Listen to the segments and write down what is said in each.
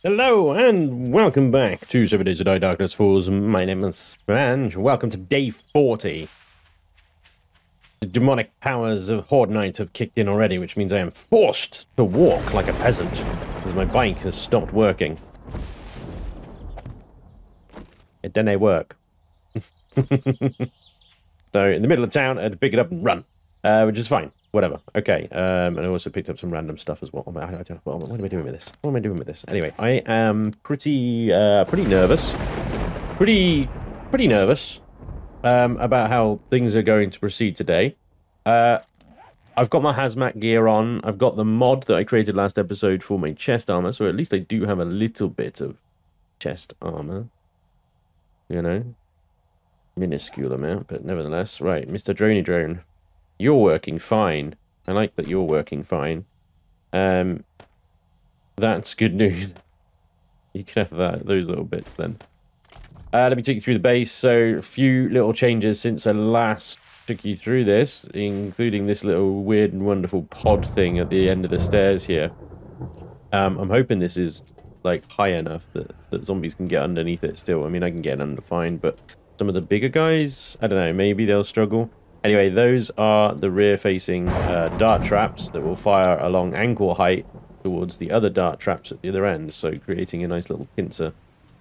Hello and welcome back to 7 Days to Die Darkness Falls. My name is Spanj. Welcome to day 40. The demonic powers of Horde Night have kicked in already, which means I am forced to walk like a peasant, because my bike has stopped working. It didn't work. So in the middle of town, I had to pick it up and run, which is fine. Whatever. Okay. And I also picked up some random stuff as well. What am I doing with this? What am I doing with this? Anyway, I am pretty nervous. Pretty nervous about how things are going to proceed today. I've got my hazmat gear on. I've got the mod that I created last episode for my chest armor, so at least I do have a little bit of chest armor. You know, minuscule amount, but nevertheless. Right, Mr. Droney Drone. You're working fine. I like that you're working fine. That's good news. You can have those little bits then. Let me take you through the base. So, a few little changes since I last took you through this, including this little weird and wonderful pod thing at the end of the stairs here. I'm hoping this is, like, high enough that zombies can get underneath it still. I mean, I can get under fine, but some of the bigger guys, I don't know, maybe they'll struggle. Anyway, those are the rear-facing dart traps that will fire along ankle height towards the other dart traps at the other end, so creating a nice little pincer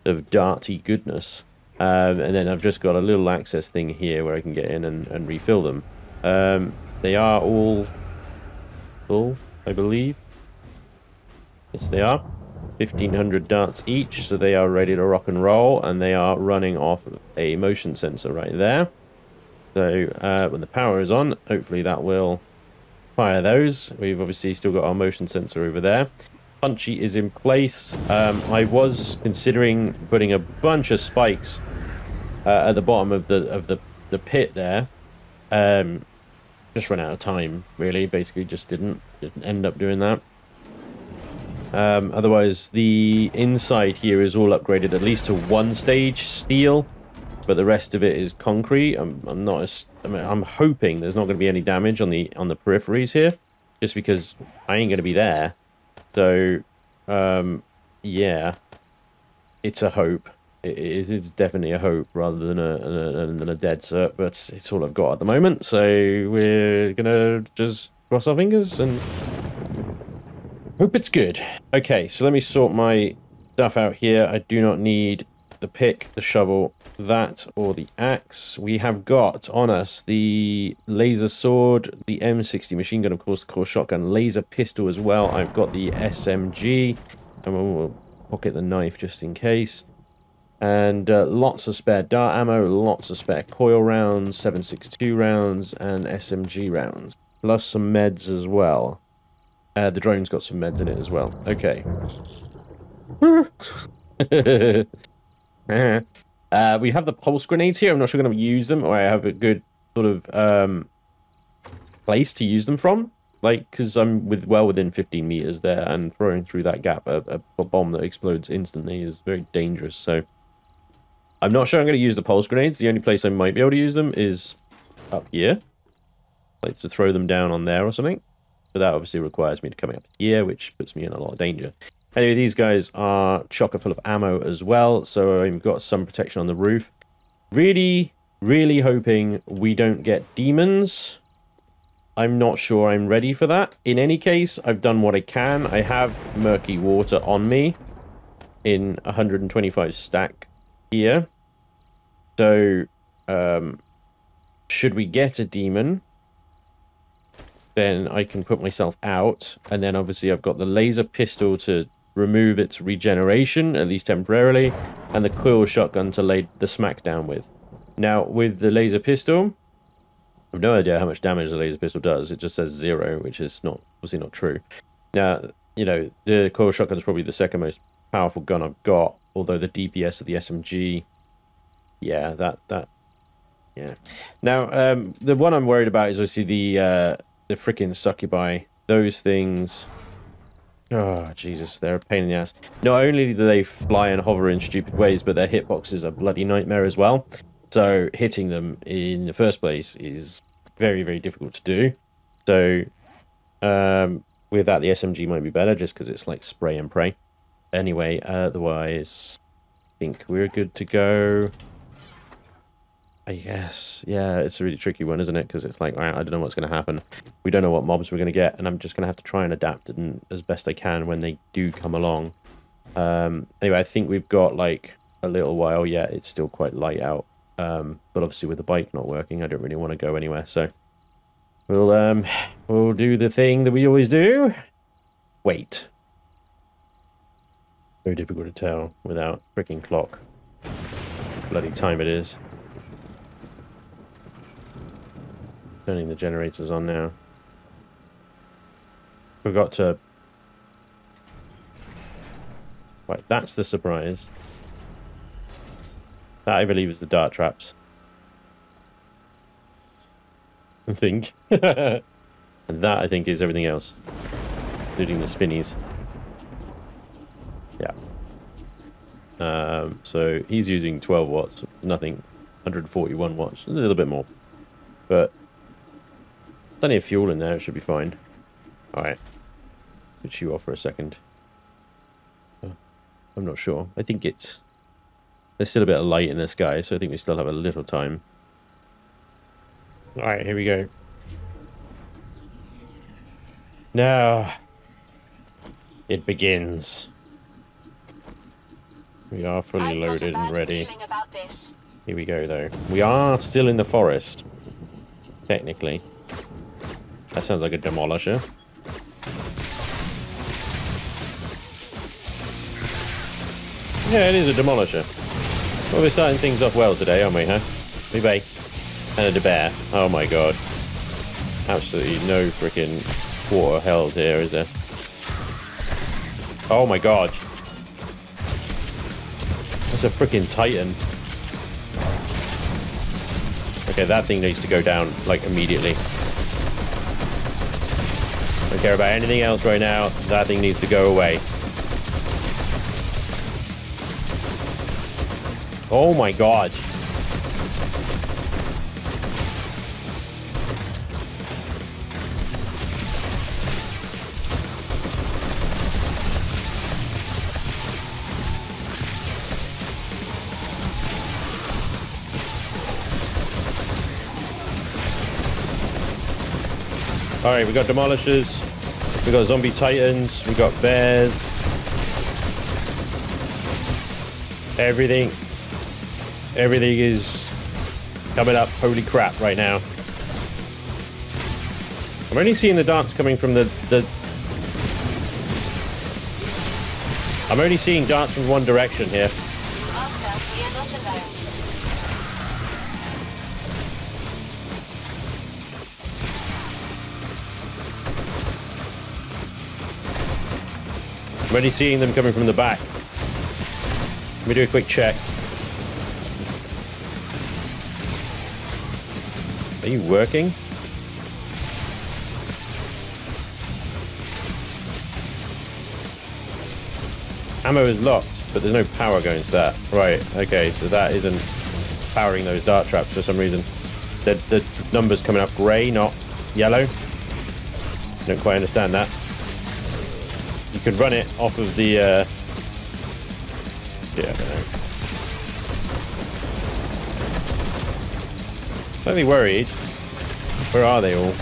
of darty goodness. And then I've just got a little access thing here where I can get in and refill them. They are all full, I believe. Yes, they are. 1,500 darts each, so they are ready to rock and roll, and they are running off a motion sensor right there. So when the power is on, hopefully that will fire those. We've obviously still got our motion sensor over there. Punchy is in place. I was considering putting a bunch of spikes at the bottom of the pit there. Just ran out of time, really. Basically, just didn't end up doing that. Otherwise, the inside here is all upgraded at least to 1-stage steel. But the rest of it is concrete. I'm hoping there's not going to be any damage on the peripheries here, just because I ain't going to be there. So, yeah, it's a hope. It's definitely a hope rather than a dead cert. But it's all I've got at the moment. So we're gonna just cross our fingers and hope it's good. Okay, so let me sort my stuff out here. I do not need the pick, the shovel, that, or the axe. We have got on us the laser sword, the M60 machine gun, of course, the core shotgun, laser pistol as well. I've got the SMG, and we'll pocket the knife just in case. And lots of spare dart ammo, lots of spare coil rounds, 7.62 rounds, and SMG rounds. Plus some meds as well. The drone's got some meds in it as well. Okay. We have the pulse grenades here. I'm not sure I'm going to use them, or I have a good sort of place to use them from. Like, because I'm well within 15 meters there, and throwing through that gap a bomb that explodes instantly is very dangerous. So I'm not sure I'm going to use the pulse grenades. The only place I might be able to use them is up here, like to throw them down on there or something. But that obviously requires me to come up here, which puts me in a lot of danger. Anyway, these guys are chocker full of ammo as well, so I've got some protection on the roof. Really, really hoping we don't get demons. I'm not sure I'm ready for that. In any case, I've done what I can. I have murky water on me in 125 stack here. So, should we get a demon, then I can put myself out, and then obviously I've got the laser pistol to remove its regeneration, at least temporarily, and the coil shotgun to lay the smack down with. Now, with the laser pistol, I have no idea how much damage the laser pistol does. It just says 0, which is obviously not true. Now, you know, the coil shotgun is probably the second most powerful gun I've got, although the DPS of the SMG, yeah, yeah. Now, the one I'm worried about is obviously the freaking succubi. Those things, oh, Jesus, they're a pain in the ass. Not only do they fly and hover in stupid ways, but their hitboxes are a bloody nightmare as well. So hitting them in the first place is very, very difficult to do. So with that, the SMG might be better just because it's like spray and pray. anyway, otherwise, I think we're good to go. I guess, yeah, it's a really tricky one, isn't it? Because it's like, I don't know what's going to happen. We don't know what mobs we're going to get, and I'm just going to have to try and adapt it as best I can when they do come along. Anyway, I think we've got, like, a little while yet. It's still quite light out. But obviously with the bike not working, I don't really want to go anywhere, so we'll do the thing that we always do. Wait. Very difficult to tell without freaking clock. Bloody time it is. Turning the generators on now. Forgot to... Right, that's the surprise. That, I believe, is the dart traps. I think. And that, I think, is everything else. Including the spinnies. Yeah. So, he's using 12 watts. Nothing. 141 watts. A little bit more. But... plenty of fuel in there. It should be fine. Alright. Switch you off for a second. I'm not sure. I think it's... there's still a bit of light in the sky, so I think we still have a little time. Alright, here we go. Now, it begins. We are fully loaded and ready. Here we go, though. We are still in the forest. Technically. That sounds like a demolisher. Yeah, it is a demolisher. Well, we're starting things off well today, aren't we, huh? Me bay. And a bear. Oh my god. Absolutely no freaking quarter held here, is there? Oh my god. That's a freaking Titan. Okay, that thing needs to go down, like, immediately. Don't care about anything else right now. That thing needs to go away. Oh my god. Alright, we got demolishers, we got zombie titans, we got bears. Everything is coming up. Holy crap right now. I'm only seeing the darts coming from I'm only seeing darts from one direction here. I'm only seeing them coming from the back. Let me do a quick check. Are you working? Ammo is locked, but there's no power going to that. Right, okay, so that isn't powering those dart traps for some reason. The number's coming up grey, not yellow. Don't quite understand that. You could run it off of the... yeah, I don't know. Slightly worried. Where are they all?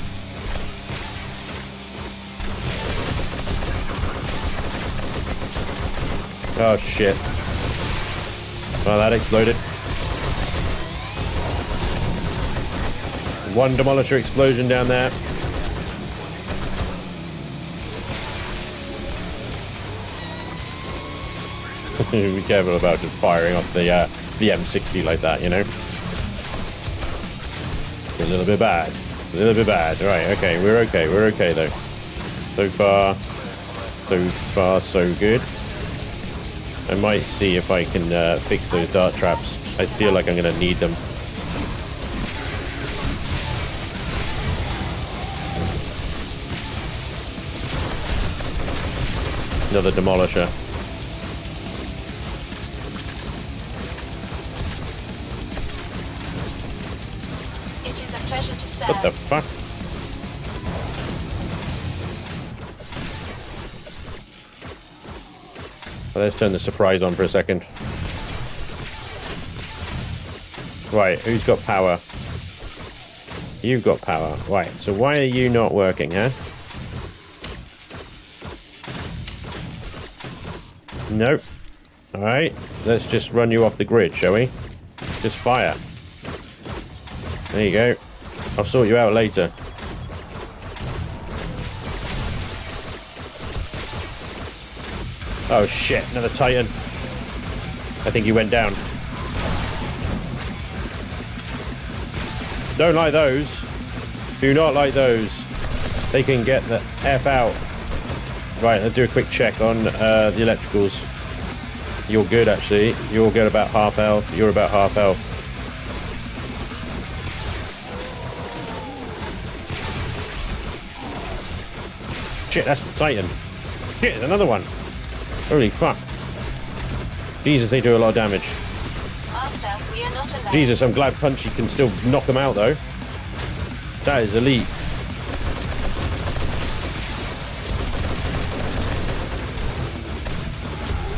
Oh shit. Well, that exploded. One demolisher explosion down there. Be careful about just firing off the M60 like that, you know? A little bit bad. A little bit bad. Right, okay, we're okay though. So far, so good. I might see if I can fix those dart traps. I feel like I'm gonna need them. Another demolisher. What the fuck? Well, let's turn the surprise on for a second. Right, who's got power? You've got power. Right, so why are you not working, huh? Nope. Alright, let's just run you off the grid, shall we? Just fire. There you go. I'll sort you out later. Oh shit, another Titan. I think he went down. Don't like those. Do not like those. They can get the F out. Right, let's do a quick check on the electricals. You're good, actually. You're good, about half health. You're about half health. Shit, that's the Titan. Shit, there's another one. Holy fuck. Jesus, they do a lot of damage. Jesus, I'm glad Punchy can still knock them out, though. That is elite.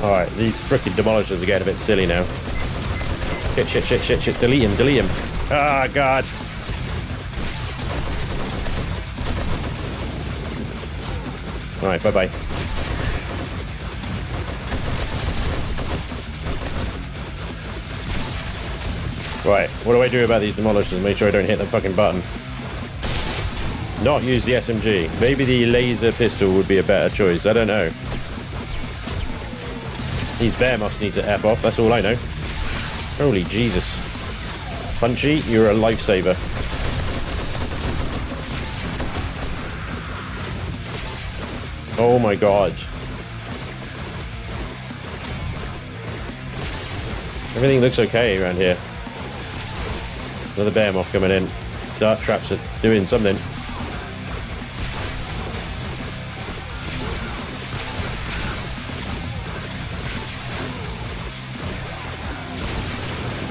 Alright, these frickin' demolishers are getting a bit silly now. Shit, shit, shit, shit, shit. Delete him, delete him. Ah, God. Alright, bye-bye. Right, what do I do about these demolishers? Make sure I don't hit the fucking button. Not use the SMG. Maybe the laser pistol would be a better choice. I don't know. These bear moths need to F off, that's all I know. Holy Jesus. Punchy, you're a lifesaver. Oh my God. Everything looks okay around here. Another bear moth coming in. Dart traps are doing something.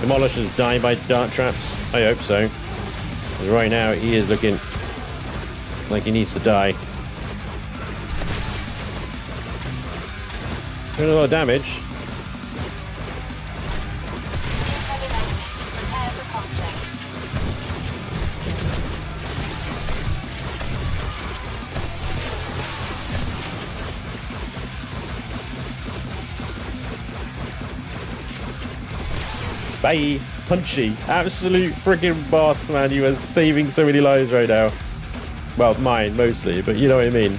Demolishers die by dart traps? I hope so. Because right now he is looking like he needs to die. Doing a lot of damage. Bye, Punchy. Absolute freaking boss, man. You are saving so many lives right now. Well, mine mostly, but you know what I mean.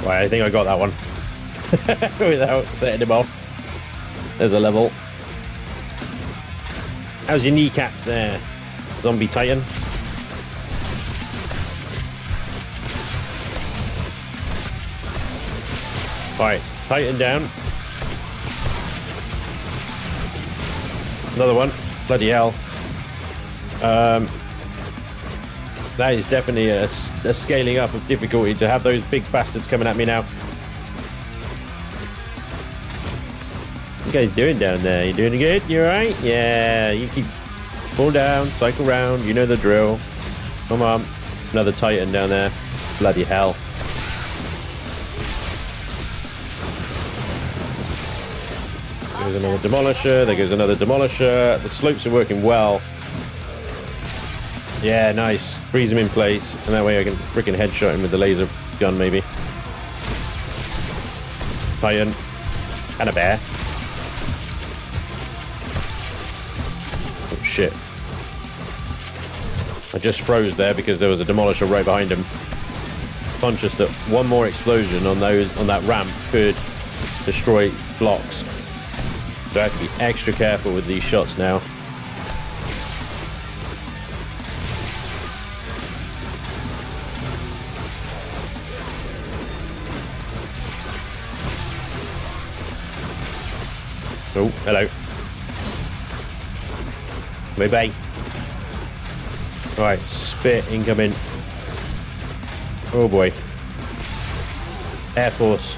Right, I think I got that one. Without setting him off. There's a level. How's your kneecaps there, zombie Titan? Alright, Titan down. Another one. Bloody hell. That is definitely a scaling up of difficulty to have those big bastards coming at me now. What are you guys doing down there? You doing good? You alright? Yeah, you keep fall down, cycle round, you know the drill. Come on. Another Titan down there. Bloody hell. There's another demolisher, there goes another demolisher. The slopes are working well. Yeah, nice. Freeze him in place, and that way I can freaking headshot him with the laser gun, maybe. Titan. And a bear. Oh, shit. I just froze there because there was a demolisher right behind him. Conscious that one more explosion on that ramp could destroy blocks. So I have to be extra careful with these shots now. Oh, hello. Bye-bye. Alright, spit incoming. Oh boy. Air Force.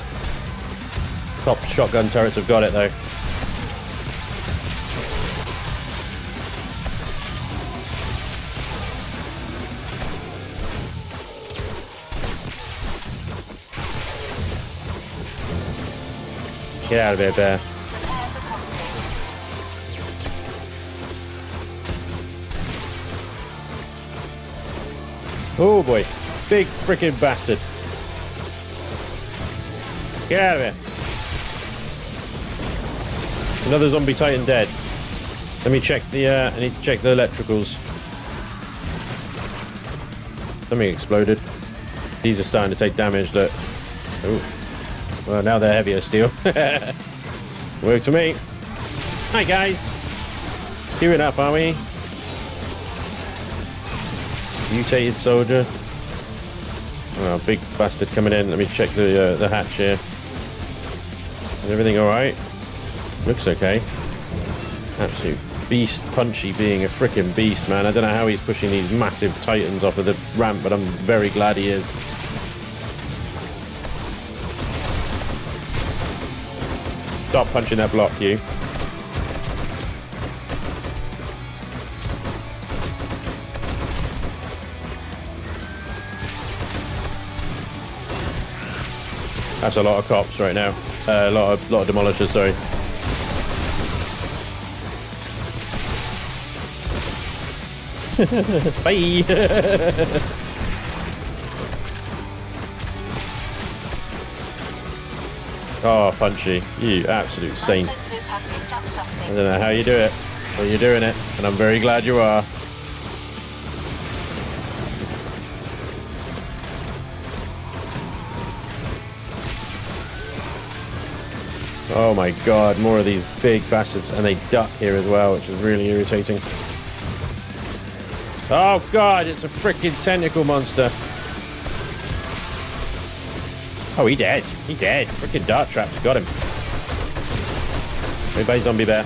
Top shotgun turrets have got it, though. Get out of here, bear. Oh boy. Big freaking bastard. Get out of here. Another zombie titan dead. Let me check the I need to check the electricals. Something exploded. These are starting to take damage, look. Oh. Well, now they're heavier steel. Works for me. Hi guys. Queuing up, are we? Mutated soldier. Oh, big bastard coming in. Let me check the hatch here. Is everything alright? Looks okay. Absolute beast Punchy being a freaking beast, man. I don't know how he's pushing these massive titans off of the ramp, but I'm very glad he is. Stop punching that block, you. That's a lot of cops right now. A lot of demolishers, sorry. Bye. Oh, Punchy, you absolute saint. I don't know how you do it, but you're doing it, and I'm very glad you are. Oh my god, more of these big bastards, and they duck here as well, which is really irritating. Oh god, it's a freaking tentacle monster. Oh, he dead. He dead. Freaking dart traps got him. Bye-bye, zombie bear.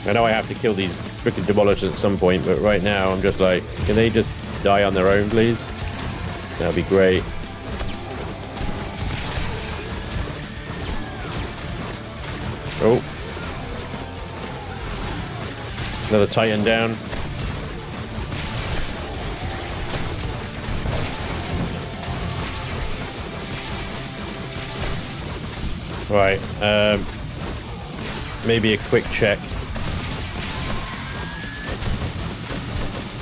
I know I have to kill these freaking demolishers at some point, but right now I'm just like, can they just die on their own, please? That'd be great. Oh. Another Titan down. Right, maybe a quick check.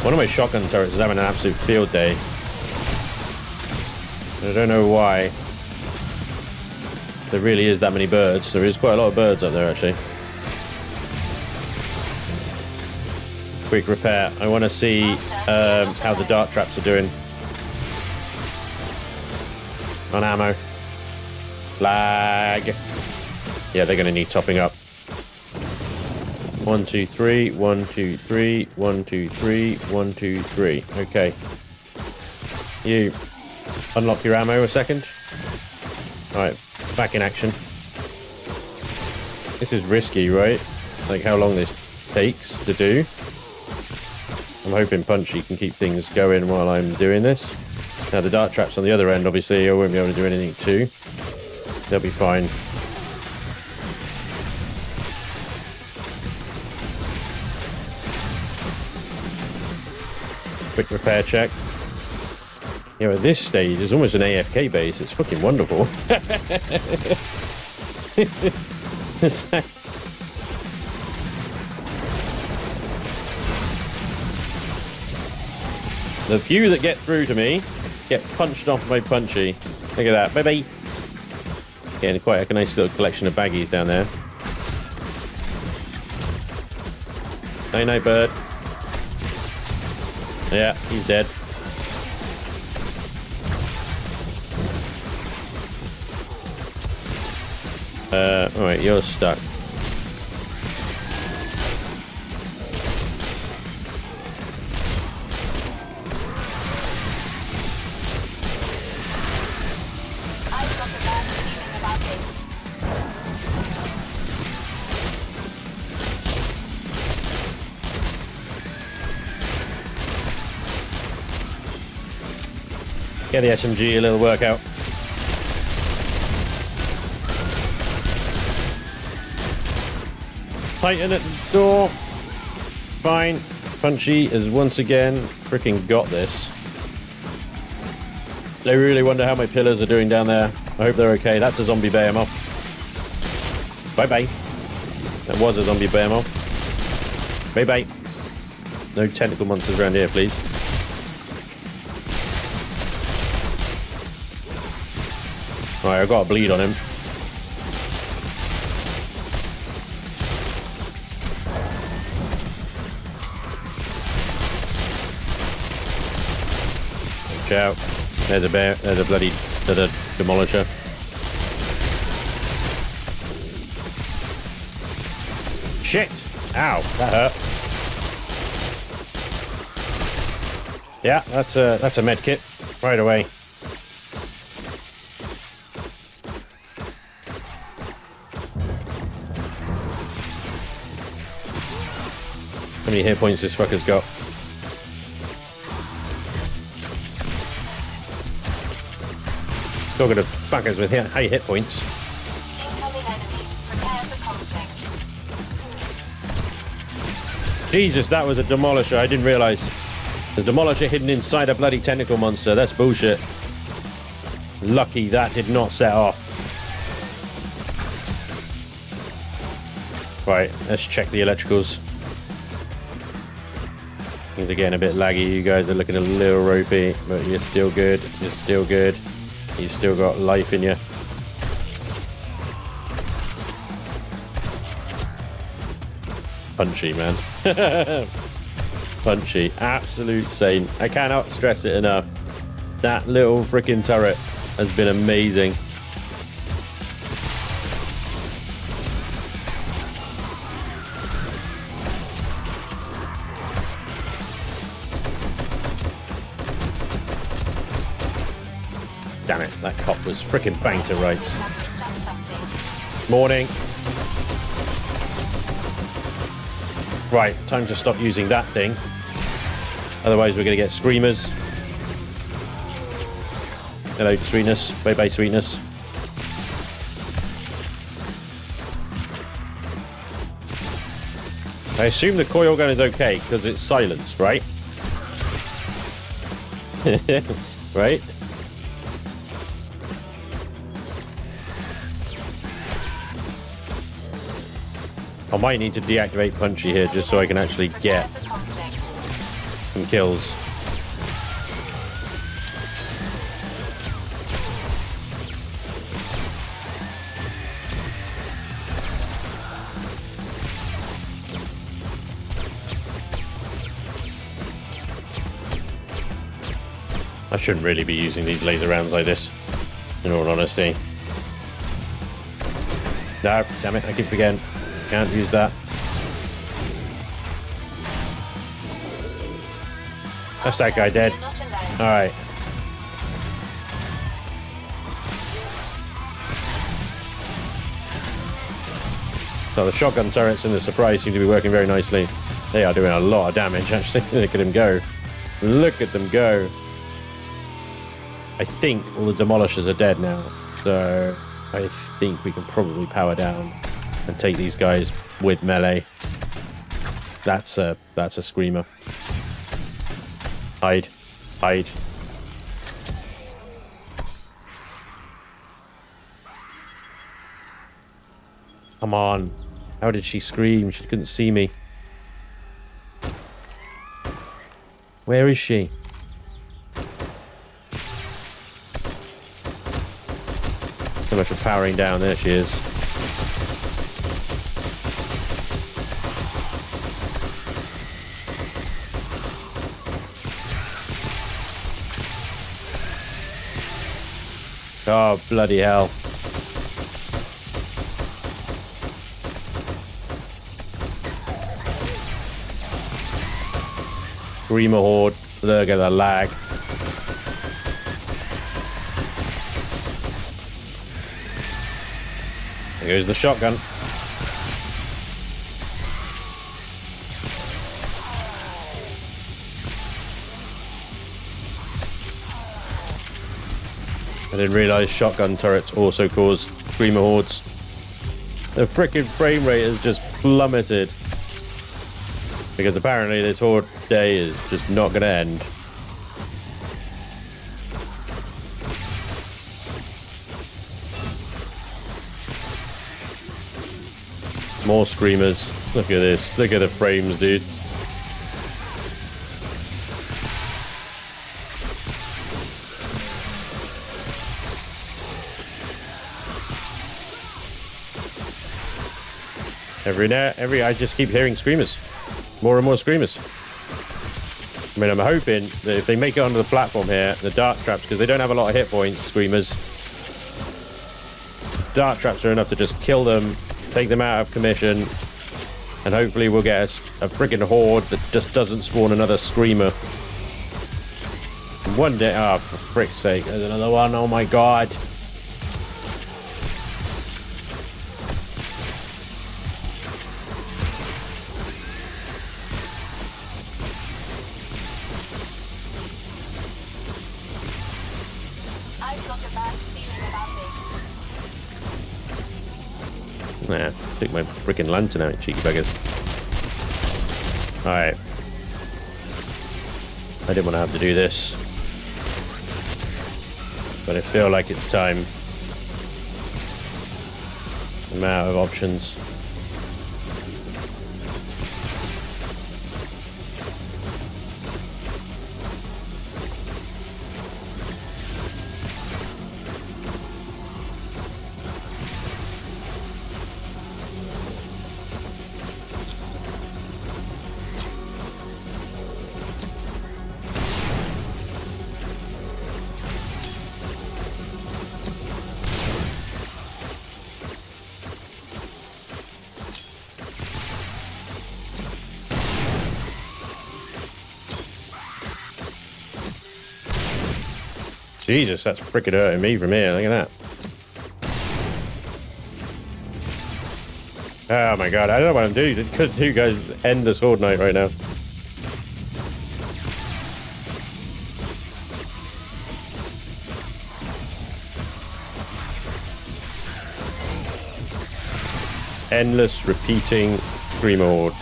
One of my shotgun turrets is having an absolute field day. I don't know why. There really is that many birds. There is quite a lot of birds up there, actually. Quick repair. I want to see how the dart traps are doing. On ammo. Flag. Yeah, they're going to need topping up. 1, 2, 3. 1, 2, 3. 1, 2, 3. 1, 2, 3. Okay. You unlock your ammo a second. Alright, back in action. This is risky, right? Like how long this takes to do. I'm hoping Punchy can keep things going while I'm doing this. Now the dart traps on the other end, obviously I won't be able to do anything too. They'll be fine. Quick repair check. You know, at this stage, it's almost an AFK base. It's fucking wonderful. The few that get through to me get punched off by Punchy. Look at that. Bye-bye. Getting quite a nice little collection of baggies down there. Night-night, bird. Yeah, he's dead. Alright, you're stuck. Get the SMG a little workout. Tighten at the door. Fine. Punchy has once again freaking got this. I really wonder how my pillars are doing down there. I hope they're okay. That's a zombie behemoth. Bye-bye. That was a zombie behemoth. Bye-bye. No tentacle monsters around here, please. Alright, I've got a bleed on him. Watch out. There's a bear. There's a bloody demolisher. Shit! Ow, that hurt. Yeah, that's a med kit right away. How many hit points this fucker's got? Talking to fuckers with high hit points. Jesus, that was a demolisher. I didn't realize. The demolisher hidden inside a bloody tentacle monster. That's bullshit. Lucky that did not set off. Right, let's check the electricals. Things are getting a bit laggy. You guys are looking a little ropey, but you're still good. You're still good. You've still got life in you. Punchy, man. Punchy. Absolute saint. I cannot stress it enough. That little freaking turret has been amazing. Damn it, that cop was freaking banged to rights. Morning. Right, time to stop using that thing. Otherwise we're going to get screamers. Hello, sweetness. Bye-bye, sweetness. I assume the coil gun is okay, because it's silenced, right? Right? I might need to deactivate Punchy here just so I can actually get some kills. I shouldn't really be using these laser rounds like this, in all honesty. No, damn it, I keep forgetting. Can't use that. That's that guy dead. Alright. So the shotgun turrets and the surprise seem to be working very nicely. They are doing a lot of damage, actually. Look at them go. Look at them go. I think all the demolishers are dead now. So I think we can probably power down and take these guys with melee. That's a screamer. Hide. Hide. Come on. How did she scream? She couldn't see me. Where is she? So much for powering down. There she is. Oh, bloody hell. Screamer Horde. Look at the lag. There goes the shotgun. I didn't realize shotgun turrets also cause screamer hordes. The frickin' frame rate has just plummeted. Because apparently this horde day is just not going to end. More screamers. Look at this. Look at the frames, dude. I just keep hearing screamers. More and more screamers. I mean, I'm hoping that if they make it onto the platform here, the dart traps, because they don't have a lot of hit points, screamers. Dart traps are enough to just kill them, take them out of commission, and hopefully we'll get a friggin' horde that just doesn't spawn another screamer. One day, oh, for frick's sake, there's another one. Oh my god. Nah, took my freaking lantern out, cheeky buggers. Alright. I didn't want to have to do this. But I feel like it's time. I'm out of options. Jesus, that's freaking hurting me from here. Look at that. Oh my god, I don't know what I'm doing. Could you guys end this horde night right now? Endless repeating screamer horde.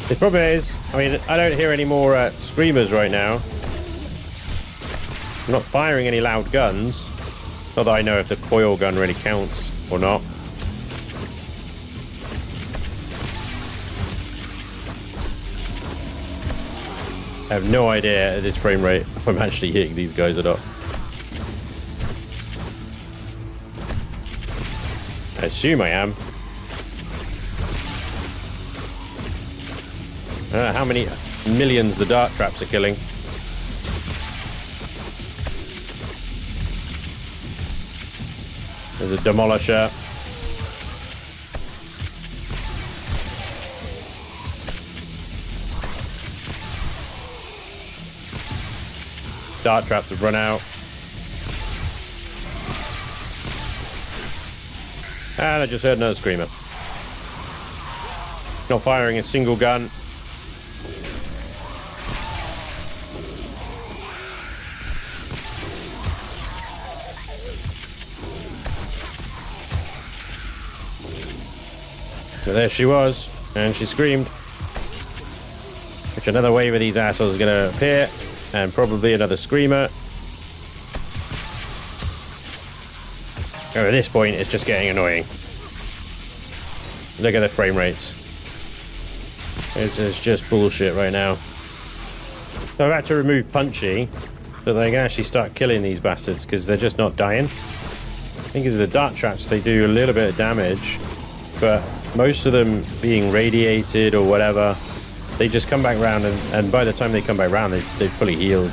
The problem is, I mean, I don't hear any more screamers right now. I'm not firing any loud guns. Not that I know if the coil gun really counts or not. I have no idea at this frame rate if I'm actually hitting these guys or not. I assume I am. I don't know how many millions the dart traps are killing. There's a demolisher. Dart traps have run out. And I just heard another screamer. Not firing a single gun. So there she was, and she screamed. Which another wave of these assholes is going to appear, and probably another screamer. Oh, at this point, it's just getting annoying. Look at the frame rates. It's just bullshit right now. So I've had to remove Punchy, so they can actually start killing these bastards, because they're just not dying. I think it's the dart traps, they do a little bit of damage, but most of them being radiated or whatever, they just come back around, and by the time they come back around, they've fully healed.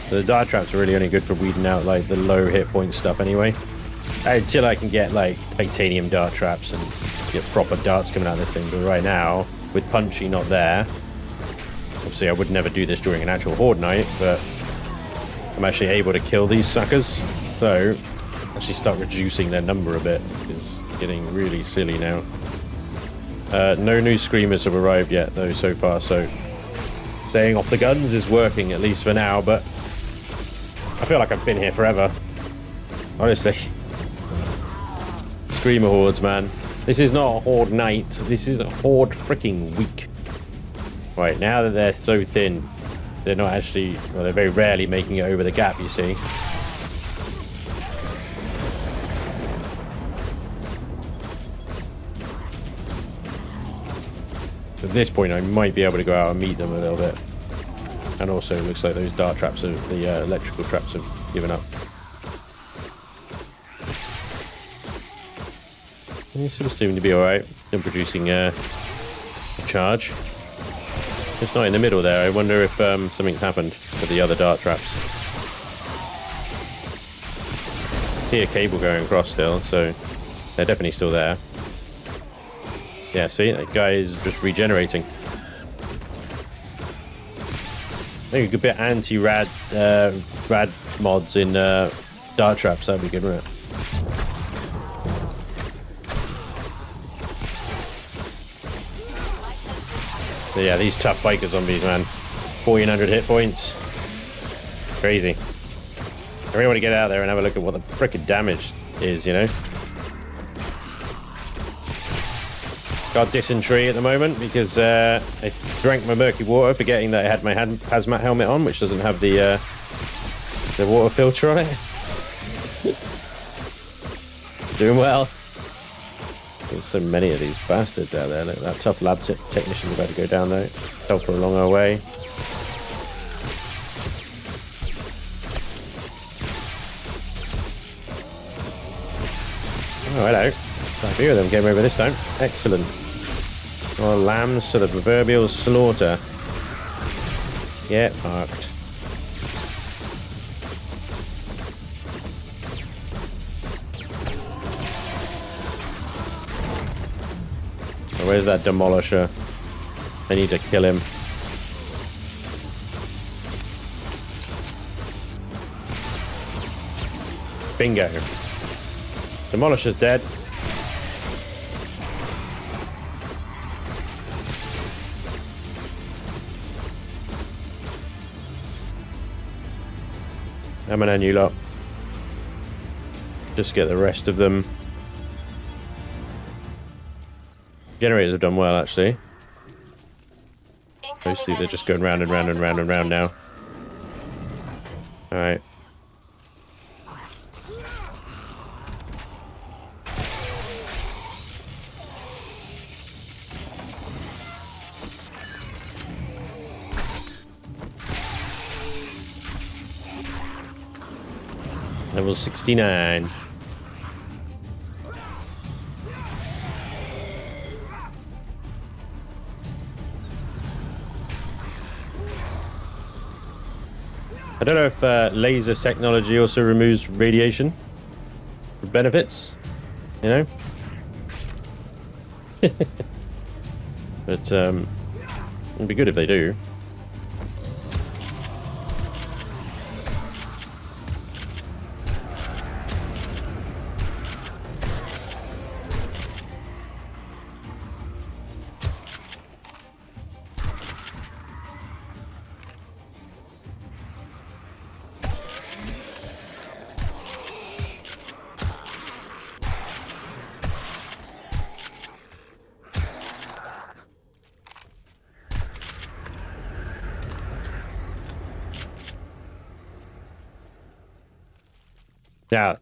So the dart traps are really only good for weeding out like the low hit point stuff anyway. Until I can get like titanium dart traps and get proper darts coming out of this thing. But right now, with Punchy not there, obviously I would never do this during an actual horde night, but I'm actually able to kill these suckers. So actually start reducing their number a bit, because it's getting really silly now. No new screamers have arrived yet though so far, so staying off the guns is working, at least for now, but I feel like I've been here forever. Honestly. Screamer hordes, man. This is not a horde night. This is a horde freaking week. Right, now that they're so thin, they're not actually... Well, they're very rarely making it over the gap, you see. At this point, I might be able to go out and meet them a little bit. And also, it looks like those dart traps, the electrical traps have given up. They sort of seem to be alright. Still producing a charge. It's not in the middle there. I wonder if something's happened to the other dart traps. I see a cable going across still, so they're definitely still there. Yeah, see, that guy is just regenerating. I think a good bit anti-rad rad mods in dart traps. That'd be good, wouldn't it? So yeah, these tough biker zombies, man. 1400 hit points. Crazy. I really want to get out there and have a look at what the frickin' damage is, you know? Got dysentery at the moment because I drank my murky water, forgetting that I had my hazmat helmet on, which doesn't have the water filter on it. Doing well. There's so many of these bastards out there. Look, that tough lab technician's about to go down there. Help her along our way. Oh, hello. A few of them came over this time. Excellent. Our lambs to the proverbial slaughter. Get fucked. Oh, where's that demolisher? I need to kill him. Bingo. Demolisher's dead. I'm an you lot. Just get the rest of them. Generators have done well, actually. Mostly they're just going round and round and round and round now. Alright. Level 69. I don't know if lasers technology also removes radiation for benefits, you know? But it'd be good if they do. Now,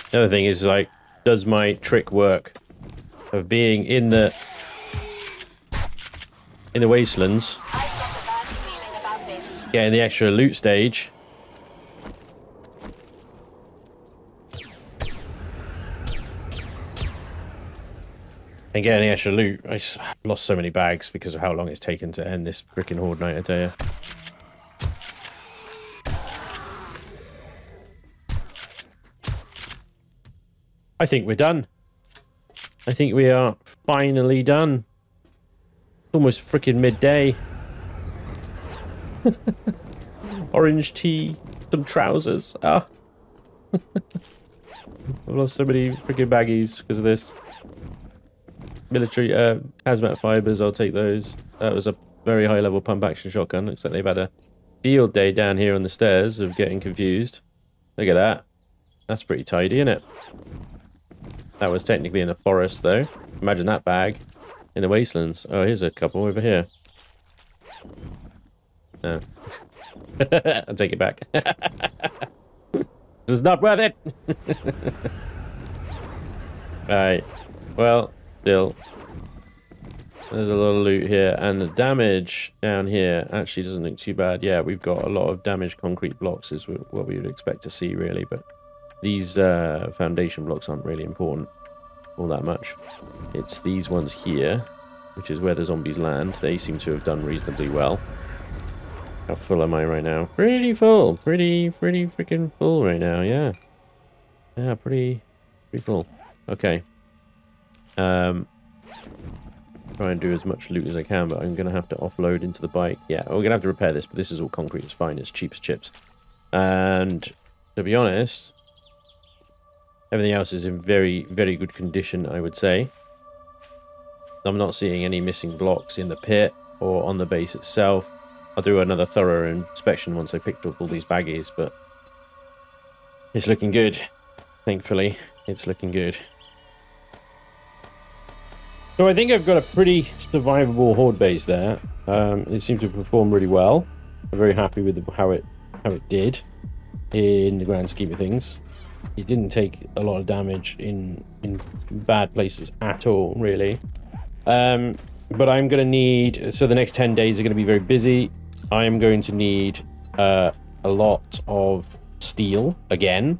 the other thing is, like, does my trick work of being in the wastelands, getting the extra loot stage, and getting the extra loot? I've lost so many bags because of how long it's taken to end this freaking horde night, I tell you. I think we're done. I think we are finally done. Almost freaking midday. Orange tea, some trousers. Ah. I've lost so many freaking baggies because of this. Military hazmat fibers, I'll take those. That was a very high level pump action shotgun. Looks like they've had a field day down here on the stairs of getting confused. Look at that. That's pretty tidy, isn't it? That was technically in the forest, though. Imagine that bag in the wastelands. Oh, here's a couple over here. No. I'll take it back. This is not worth it. Alright. Well, still. There's a lot of loot here. And the damage down here actually doesn't look too bad. Yeah, we've got a lot of damaged concrete blocks is what we would expect to see, really. But these foundation blocks aren't really important all that much. It's these ones here, which is where the zombies land. They seem to have done reasonably well. How full am I right now? Pretty full. Pretty freaking full right now, yeah. Yeah, pretty full. Okay. Try and do as much loot as I can, but I'm going to have to offload into the bike. Yeah, we're going to have to repair this, but this is all concrete. It's fine. It's cheap as chips. And to be honest, everything else is in very good condition, I would say. I'm not seeing any missing blocks in the pit or on the base itself. I'll do another thorough inspection once I picked up all these baggies, but it's looking good. Thankfully, it's looking good. So I think I've got a pretty survivable Horde base there. It seemed to perform really well. I'm very happy with how it did in the grand scheme of things. It didn't take a lot of damage in bad places at all, really. But I'm going to need... So the next 10 days are going to be very busy. I am going to need a lot of steel again.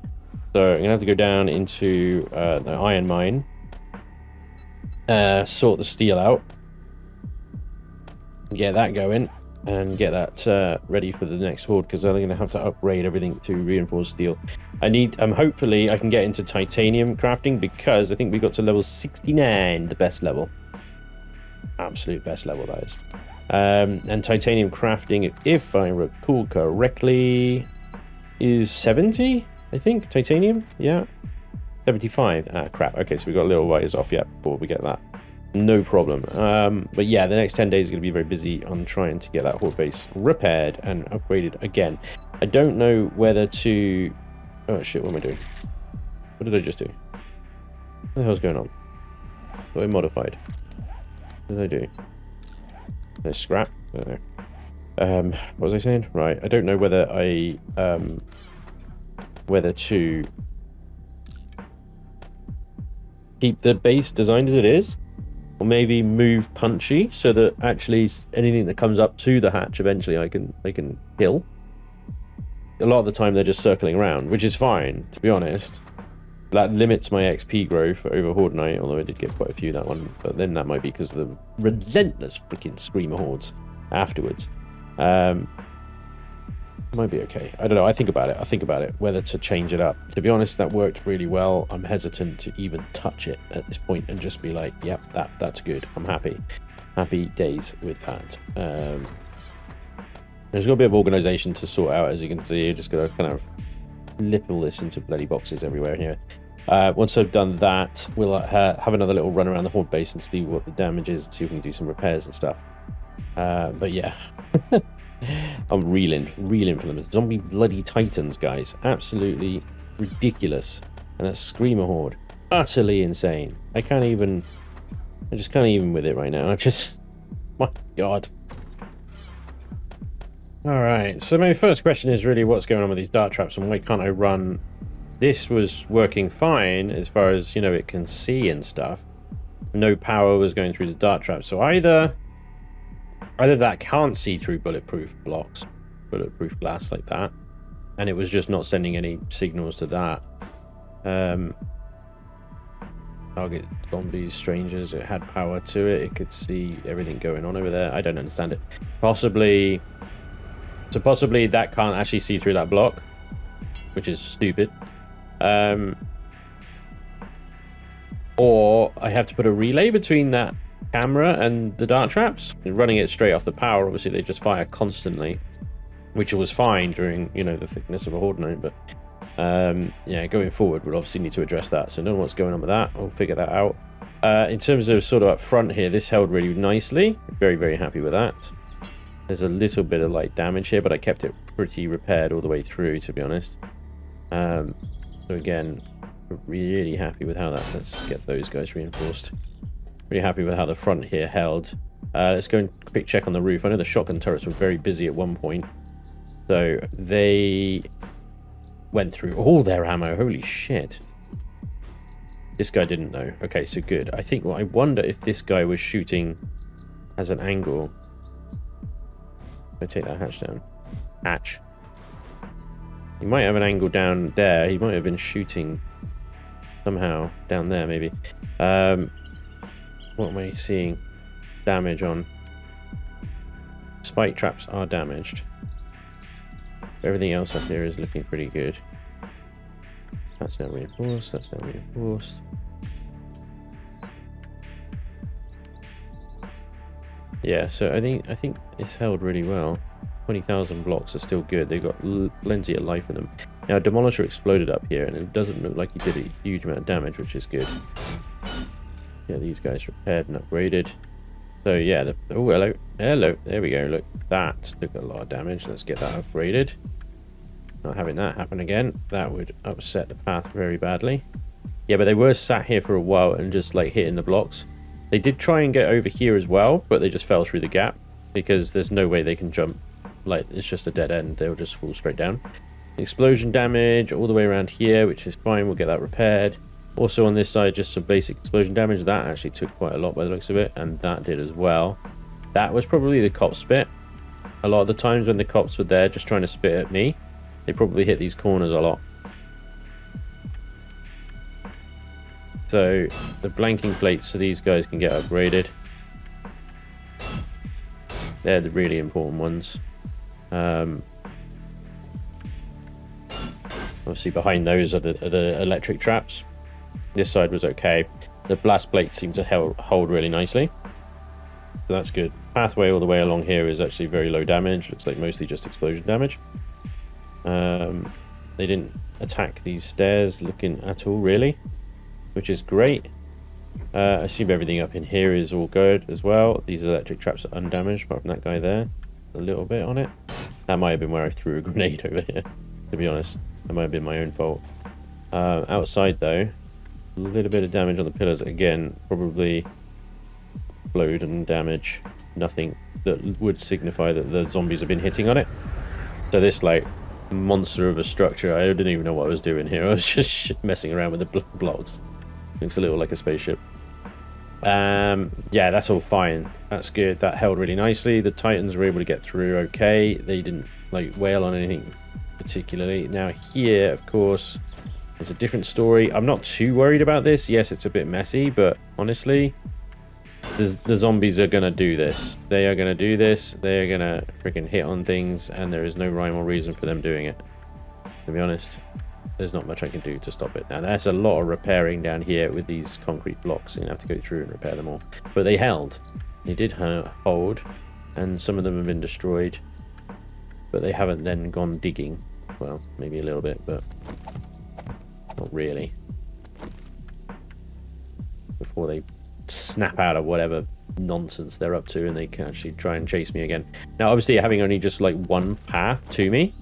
So I'm going to have to go down into the iron mine. Sort the steel out. Get that going. And get that ready for the next Horde. Because I'm going to have to upgrade everything to reinforced steel. Hopefully I can get into titanium crafting. Because I think we got to level 69. The best level. Absolute best level, that is. And titanium crafting, if I recall correctly, is 70, I think, titanium. Yeah, 75. Ah, crap. Okay, so we got a little ways off yet before we get that. No problem. But yeah, the next 10 days is going to be very busy on trying to get that Horde base repaired and upgraded again. I don't know whether to... Oh shit, what am I doing? What did I just do? What the hell's going on? What I modified? What did I do? There's scrap. I don't know. What was I saying? Right. I don't know whether I whether to keep the base designed as it is, or maybe move punchy so that actually anything that comes up to the hatch eventually I can kill. A lot of the time they're just circling around, which is fine, to be honest. That limits my XP growth over Horde Night, although I did get quite a few that one. But then that might be because of the relentless freaking screamer hordes afterwards. Might be okay. I don't know. I think about it, whether to change it up. To be honest, that worked really well. I'm hesitant to even touch it at this point and just be like, yep, that's good. I'm happy. Happy days with that. There's got a bit of organization to sort out, as you can see. You're just going to kind of lip all this into bloody boxes everywhere here. Once I've done that, we'll have another little run around the Horde base and see what the damage is and see if we can do some repairs and stuff. But yeah, I'm reeling from them. Zombie bloody titans, guys. Absolutely ridiculous. And that screamer horde, utterly insane. I just can't even with it right now. My god. Alright, so my first question is really what's going on with these dart traps and why can't I run... This was working fine as far as, you know, it can see and stuff. No power was going through the dart trap, so either that can't see through bulletproof blocks, bulletproof glass like that, and it was just not sending any signals to that. Target zombies, strangers, it had power to it, it could see everything going on over there. I don't understand it. Possibly that can't actually see through that block, which is stupid. Or I have to put a relay between that camera and the dart traps. Running it straight off the power, obviously they just fire constantly, which was fine during, you know, the thickness of a Horde night, but yeah, going forward we'll obviously need to address that. So I don't know what's going on with that. I'll figure that out. In terms of sort of up front here, this held really nicely. Very, very happy with that. There's a little bit of like damage here, but I kept it pretty repaired all the way through, to be honest. So again, really happy with how that. Let's get those guys reinforced. Pretty happy with how the front here held. Let's go and quick check on the roof. I know the shotgun turrets were very busy at one point, so they went through all their ammo. Holy shit. This guy didn't though. Okay, so good. I think, well, I wonder if this guy was shooting as an angle. I take that hatch down. Hatch. He might have an angle down there. He might have been shooting somehow down there, maybe. What am I seeing? Damage on. Spike traps are damaged. Everything else up here is looking pretty good. That's now reinforced. That's now reinforced. Yeah, so I think it's held really well. 20,000 blocks are still good. They've got plenty of life in them. Now, Demolisher exploded up here, and it doesn't look like he did a huge amount of damage, which is good. Yeah, these guys repaired and upgraded. So yeah, oh, hello, hello. There we go. Look, that took a lot of damage. Let's get that upgraded. Not having that happen again. That would upset the path very badly. Yeah, but they were sat here for a while and just like hitting the blocks. They did try and get over here as well, but they just fell through the gap because there's no way they can jump. Like, it's just a dead end. They'll just fall straight down. Explosion damage all the way around here, which is fine. We'll get that repaired. Also on this side, just some basic explosion damage. That actually took quite a lot by the looks of it, and that did as well. That was probably the cop spit. A lot of the times when the cops were there just trying to spit at me, they probably hit these corners a lot. So the blanking plates, so these guys can get upgraded. They're the really important ones. Obviously behind those are the electric traps. This side was okay. The blast plates seem to hold really nicely, so that's good. Pathway all the way along here is actually very low damage. Looks like mostly just explosion damage. They didn't attack these stairs looking at all, really, which is great. I assume everything up in here is all good as well. These electric traps are undamaged, apart from that guy there. A little bit on it. That might have been where I threw a grenade over here, to be honest. That might have been my own fault. Outside, though, a little bit of damage on the pillars. Again, probably explode and damage. Nothing that would signify that the zombies have been hitting on it. So this, like, monster of a structure, I didn't even know what I was doing here. I was just messing around with the blocks. Looks a little like a spaceship. Yeah, that's all fine. That's good. That held really nicely. The Titans were able to get through okay. They didn't, like, wail on anything particularly. Now here, of course, it's a different story. I'm not too worried about this. Yes, it's a bit messy, but honestly, the zombies are gonna do this. They are gonna do this. They're gonna freaking hit on things, and there is no rhyme or reason for them doing it. To be honest, there's not much I can do to stop it. Now, there's a lot of repairing down here with these concrete blocks. You have to go through and repair them all. But they held. They did hold, and some of them have been destroyed. But they haven't then gone digging. Well, maybe a little bit, but not really. Before they snap out of whatever nonsense they're up to and they can actually try and chase me again. Now, obviously, having only just like one path to me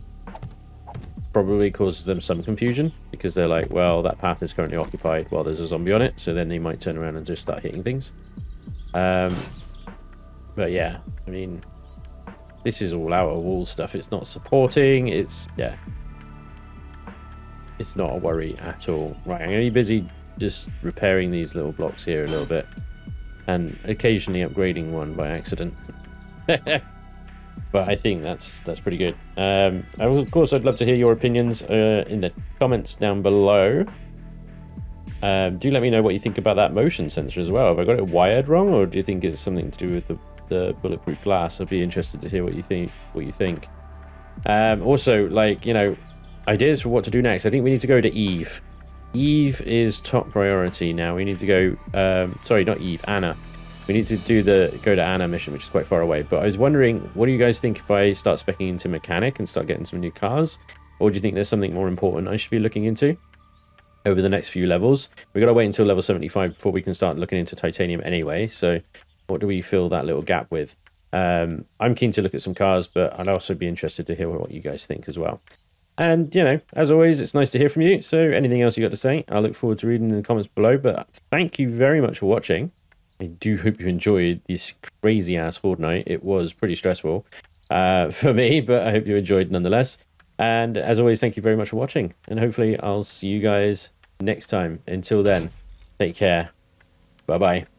probably causes them some confusion, because they're like, well, that path is currently occupied while there's a zombie on it, so then they might turn around and just start hitting things. But yeah, I mean, this is all outer wall stuff. It's not supporting. It's, yeah, it's not a worry at all. Right, I'm going to be busy just repairing these little blocks here a little bit, and occasionally upgrading one by accident. But I think that's pretty good. Of course, I'd love to hear your opinions in the comments down below. Do let me know what you think about that motion sensor as well. Have I got it wired wrong, or do you think it's something to do with the bulletproof glass? I'd be interested to hear what you think. Also, like, you know, ideas for what to do next. I think we need to go to Eve. Eve is top priority now. We need to go, sorry, not Eve, Anna. We need to do go to Anna mission, which is quite far away. But I was wondering, what do you guys think if I start speccing into mechanic and start getting some new cars? Or do you think there's something more important I should be looking into over the next few levels? We got to wait until level 75 before we can start looking into titanium anyway. So what do we fill that little gap with? I'm keen to look at some cars, but I'd also be interested to hear what you guys think as well. And, you know, as always, it's nice to hear from you. So anything else you got to say, I look forward to reading in the comments below. But thank you very much for watching. I do hope you enjoyed this crazy-ass Horde night. It was pretty stressful for me, but I hope you enjoyed nonetheless. And as always, thank you very much for watching. And hopefully I'll see you guys next time. Until then, take care. Bye-bye.